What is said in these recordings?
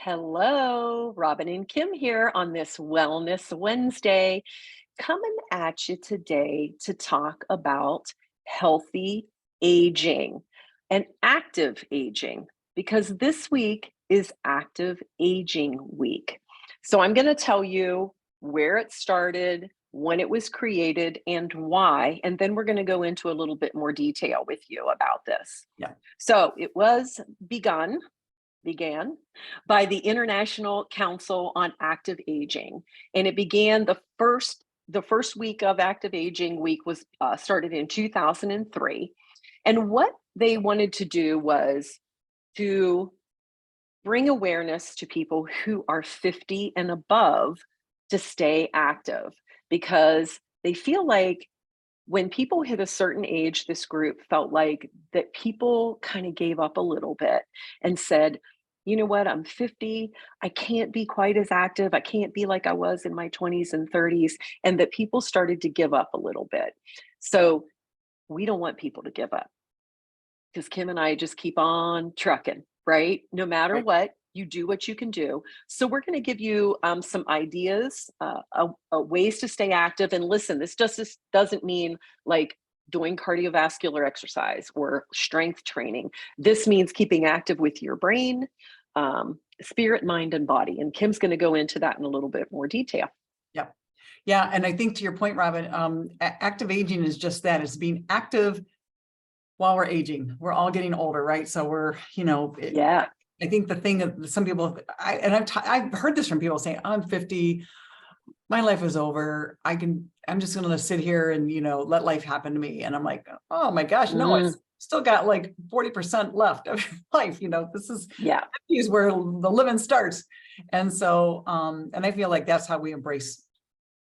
Hello, Robin and Kim here on this Wellness Wednesday, coming at you today to talk about healthy aging and active aging, because this week is Active Aging Week. So I'm going to tell you where it started, when it was created, and why, and then we're going to go into a little bit more detail with you about this. Yeah. So it was began by the International Council on Active Aging, and it began the first week of Active Aging Week was started in 2003, and what they wanted to do was to bring awareness to people who are 50 and above to stay active, because they feel like when people hit a certain age, this group felt like that people kind of gave up a little bit and said, you know what, I'm 50. I can't be quite as active. I can't be like I was in my 20s and 30s. And that people started to give up a little bit. So we don't want people to give up, because Kim and I just keep on trucking, right? No matter Right. what, you do what you can do. So we're going to give you some ideas, ways to stay active. And listen, this doesn't mean like doing cardiovascular exercise or strength training. This means keeping active with your brain, spirit, mind, and body. And Kim's going to go into that in a little bit more detail. Yeah. Yeah. And I think to your point, Robin, active aging is just that. It's being active while we're aging. We're all getting older, right? So we're, Yeah. I think the thing that some people, I've heard this from people saying, I'm 50, my life is over. I'm just going to sit here and, let life happen to me. And I'm like, oh my gosh, no, Mm, it's still got like 40% left of your life. This yeah. is where the living starts. And so, and I feel like that's how we embrace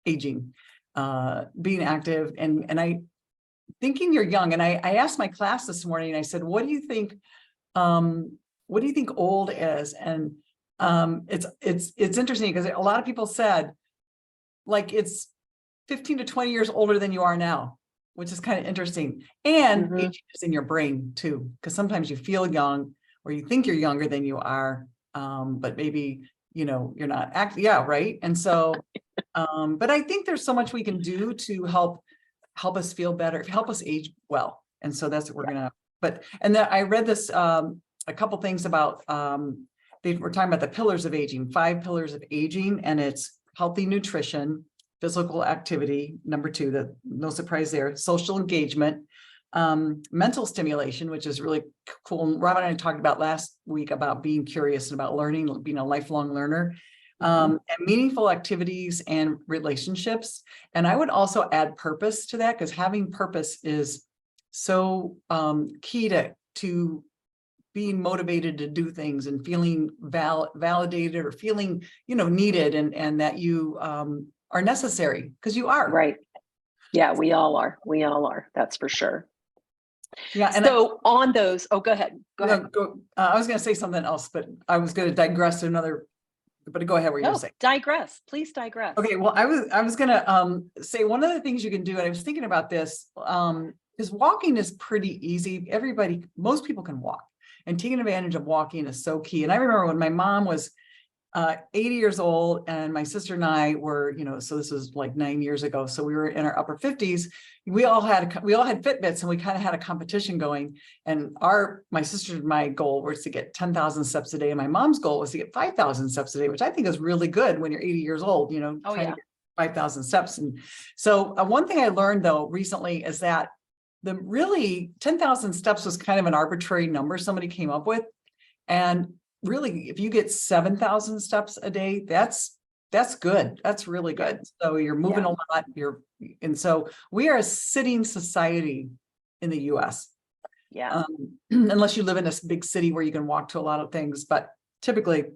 aging, being active. And I thinking you're young. And I asked my class this morning, I said, what do you think old is? And it's interesting because a lot of people said like it's 15 to 20 years older than you are now, which is kind of interesting. And Hmm. aging is in your brain too, because sometimes you feel young or you think you're younger than you are, but maybe you're not acting. Yeah, right. And so, but I think there's so much we can do to help us feel better, help us age well. And so that's what we're Yeah. gonna. But and then I read this a couple things about they were talking about the pillars of aging, 5 pillars of aging, and it's healthy nutrition, physical activity, number 2, that no surprise there, social engagement, mental stimulation, which is really cool. And Robin and I talked about last week about being curious and about learning, being a lifelong learner, Hmm. and meaningful activities and relationships. And I would also add purpose to that, because having purpose is so key to being motivated to do things and feeling validated or feeling, needed, and that you are necessary, because you are. Right. Yeah, we all are. We all are. That's for sure. Yeah. And So on those, oh, go ahead. Go ahead. I was going to say something else, but I was going to digress to another, but go ahead. What you're going to No, say. digress. Please digress. Okay. Well, I was going to say one of the things you can do, and I was thinking about this, is walking is pretty easy. Most people can walk, and taking advantage of walking is so key. And I remember when my mom was 80 years old, and my sister and I were, so this was like 9 years ago. So we were in our upper 50s. We all had Fitbits, and we kind of had a competition going. And my sister and my goal was to get 10,000 steps a day. And my mom's goal was to get 5,000 steps a day, which I think is really good when you're 80 years old, Oh, trying to yeah. get 5,000 steps. And so one thing I learned though recently is that the really 10,000 steps was kind of an arbitrary number somebody came up with. And really, if you get 7,000 steps a day, that's good. That's really Yeah. good. So you're moving Yeah. a lot. And so we are a sitting society in the US. Yeah. Unless you live in this big city where you can walk to a lot of things, but typically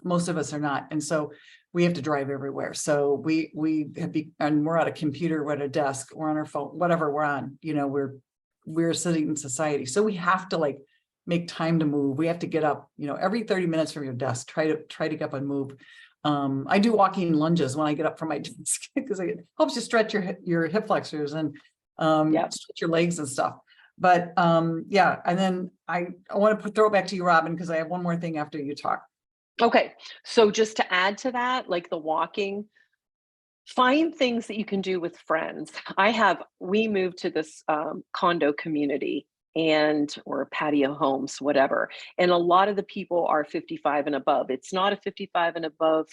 most of us are not. And so we have to drive everywhere. So and we're at a computer, we're at a desk, we're on our phone, whatever we're on, we're a sitting society. So we have to like make time to move. We have to get up, every 30 minutes from your desk, try to get up and move. I do walking lunges when I get up from my desk, because it helps you stretch your hip flexors and Yeah. stretch your legs and stuff. But yeah, and then I want to throw it back to you, Robin, because I have one more thing after you talk. Okay. So just to add to that, like the walking, find things that you can do with friends. We moved to this condo community and or patio homes, whatever. And a lot of the people are 55 and above. It's not a 55 and above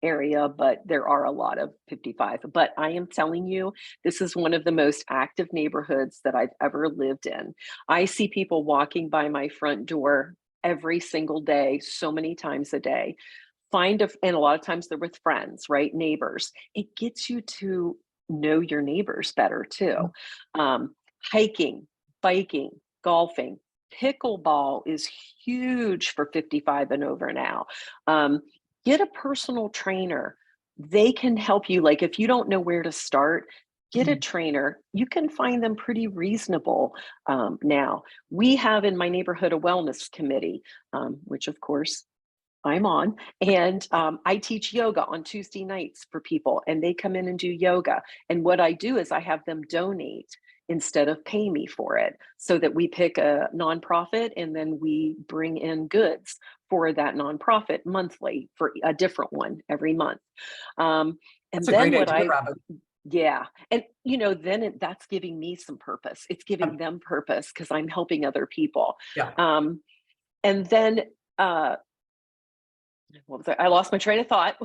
area, but there are a lot of 55. But I am telling you, this is one of the most active neighborhoods that I've ever lived in. I see people walking by my front door every single day, so many times a day. And a lot of times they're with friends, right? Neighbors. It gets you to know your neighbors better too. Hiking, biking, golfing. Pickleball is huge for 55 and over now. Um, get a personal trainer. They can help you. Like if you don't know where to start, get a Mhm. trainer. You can find them pretty reasonable now. We have in my neighborhood a wellness committee, which of course I'm on, and I teach yoga on Tuesday nights for people, and they come in and do yoga. And what I do is I have them donate instead of pay me for it, so that we pick a nonprofit and then we bring in goods for that nonprofit monthly for a different one every month. Um, That's and a then great what idea, I, Robin. yeah, and that's giving me some purpose. It's giving Um, them purpose because I'm helping other people. Yeah. Um, and then what was I lost my train of thought.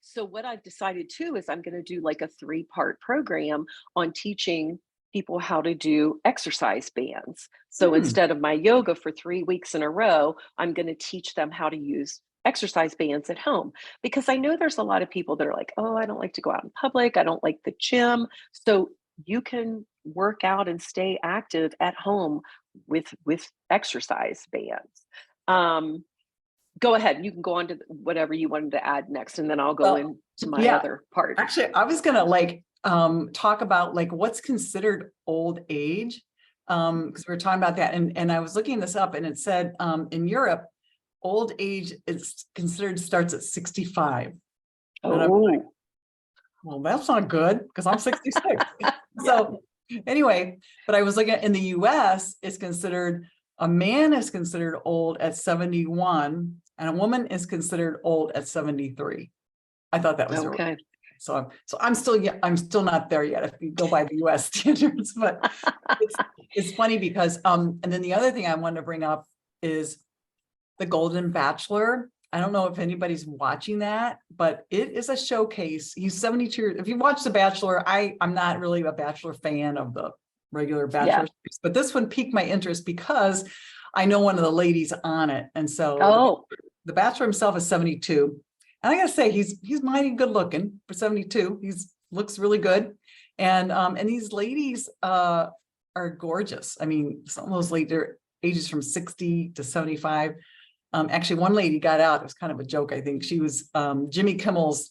So what I've decided too is I'm going to do like a 3-part program on teaching people how to do exercise bands. So Hmm. instead of my yoga for 3 weeks in a row, I'm going to teach them how to use exercise bands at home, because I know there's a lot of people that are like, oh, I don't like to go out in public. I don't like the gym. So you can work out and stay active at home with exercise bands. Um, Go ahead. You can go on to whatever you wanted to add next, and then I'll go Well, into my yeah, other part. actually, I was gonna like talk about like what's considered old age. Because we were talking about that, and I was looking this up and it said in Europe, old age is considered starts at 65. And I'm like, Oh, well, that's not good because I'm 66. yeah. So anyway, but I was looking at in the US, it's considered a man is considered old at 71 and a woman is considered old at 73. I thought that was Okay. I'm still, yeah, I'm still not there yet if you go by the US standards, but it's it's funny because and then the other thing I wanted to bring up is the Golden Bachelor. I don't know if anybody's watching that, but it is a showcase. He's 72. If you watch The Bachelor, I'm not really a Bachelor fan of the regular Bachelor Yeah. series, but this one piqued my interest because I know one of the ladies on it. And so Oh, the Bachelor himself is 72. And I gotta say, he's mighty good looking for 72. He's looks really good. And these ladies are gorgeous. I mean, some of those later ages from 60 to 75. Actually, one lady got out. It was kind of a joke, I think. She was Jimmy Kimmel's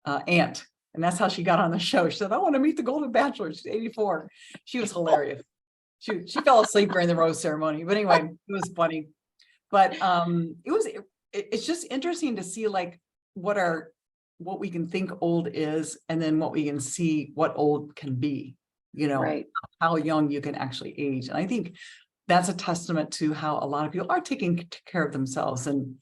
aunt, and that's how she got on the show. She said, "I want to meet the Golden Bachelor." She's 84. She was hilarious. She fell asleep during the rose ceremony, but anyway, it was funny. But it's just interesting to see like what we can think old is, and then what we can see what old can be. You know, right. how young you can actually age, and I think that's a testament to how a lot of people are taking care of themselves and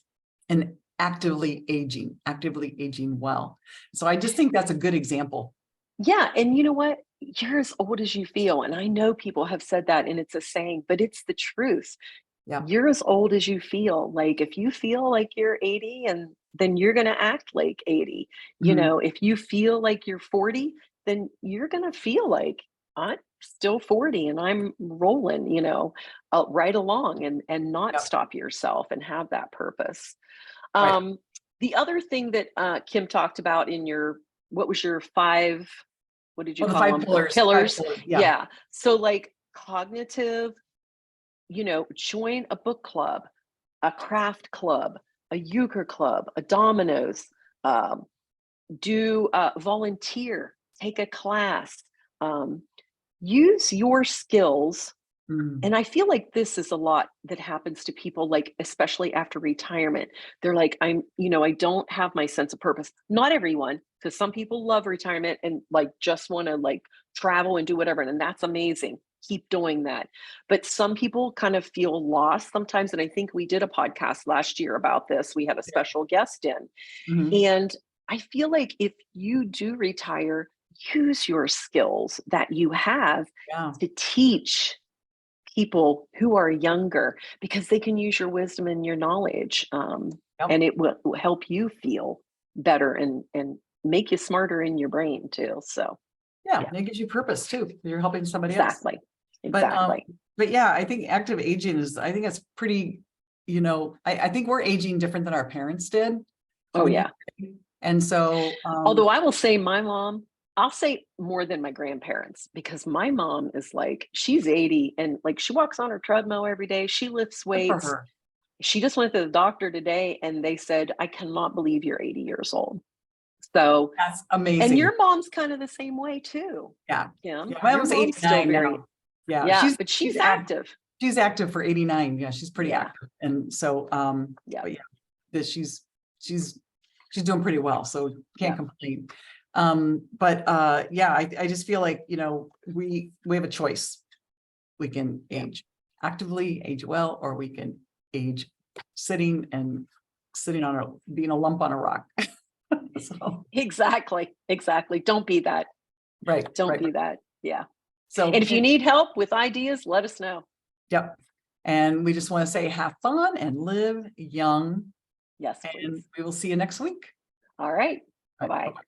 actively aging well. So I just think that's a good example. Yeah. And you know what? You're as old as you feel. And I know people have said that and it's a saying, but it's the truth. Yeah. You're as old as you feel. Like if you feel like you're 80, and then you're going to act like 80. Mhm. If you feel like you're 40, then you're going to feel like I'm still 40 and I'm rolling, right along, and not Yep. stop yourself and have that purpose. Right. Um, the other thing that Kim talked about in what was your five, what did you Well, the call five them? pillars, five Pillars. pillars. Yeah. Yeah. So like cognitive, join a book club, a craft club, a euchre club, a dominoes, um, do volunteer, take a class, um, use your skills. Mhm. And I feel like this is a lot that happens to people, like, especially after retirement. They're like, I don't have my sense of purpose. Not everyone, because some people love retirement and like just want to like travel and do whatever. And that's amazing. keep doing that. But some people kind of feel lost sometimes. And I think we did a podcast last year about this. We had a special guest in. Mhm. And I feel like if you do retire, use your skills that you have Yeah. to teach people who are younger, because they can use your wisdom and your knowledge, Yep. and it will help you feel better and make you smarter in your brain too. So Yeah, yeah, and it gives you purpose too. You're helping somebody else. exactly, But exactly. but yeah, I think active aging is, I think it's pretty, I think we're aging different than our parents did. Oh When you yeah. and so Although I will say my mom, I'll say more than my grandparents, because my mom is like, she's 80 and like she walks on her treadmill every day. She lifts good for weights. her. She just went to the doctor today and they said, I cannot believe you're 80 years old. So, That's and amazing. your mom's kind of the same way too, Yeah. Kim. Yeah, my Your mom's mom's still 89 very, now. Yeah, yeah, but she's active. she's active for 89. Yeah, she's pretty Yeah, active. And so yeah, but yeah, that she's she's doing pretty well, so can't yeah, complain. But yeah, I just feel like, we have a choice. We can yeah. age actively, age well, or we can age sitting and being a lump on a rock. So, Exactly, exactly. Don't be that. right, Don't right. be that. Yeah. So, And if you need help with ideas, let us know. yep. And we just want to say, have fun and live young, Yes, and please. we will see you next week. All right. Bye All right, bye. bye-bye.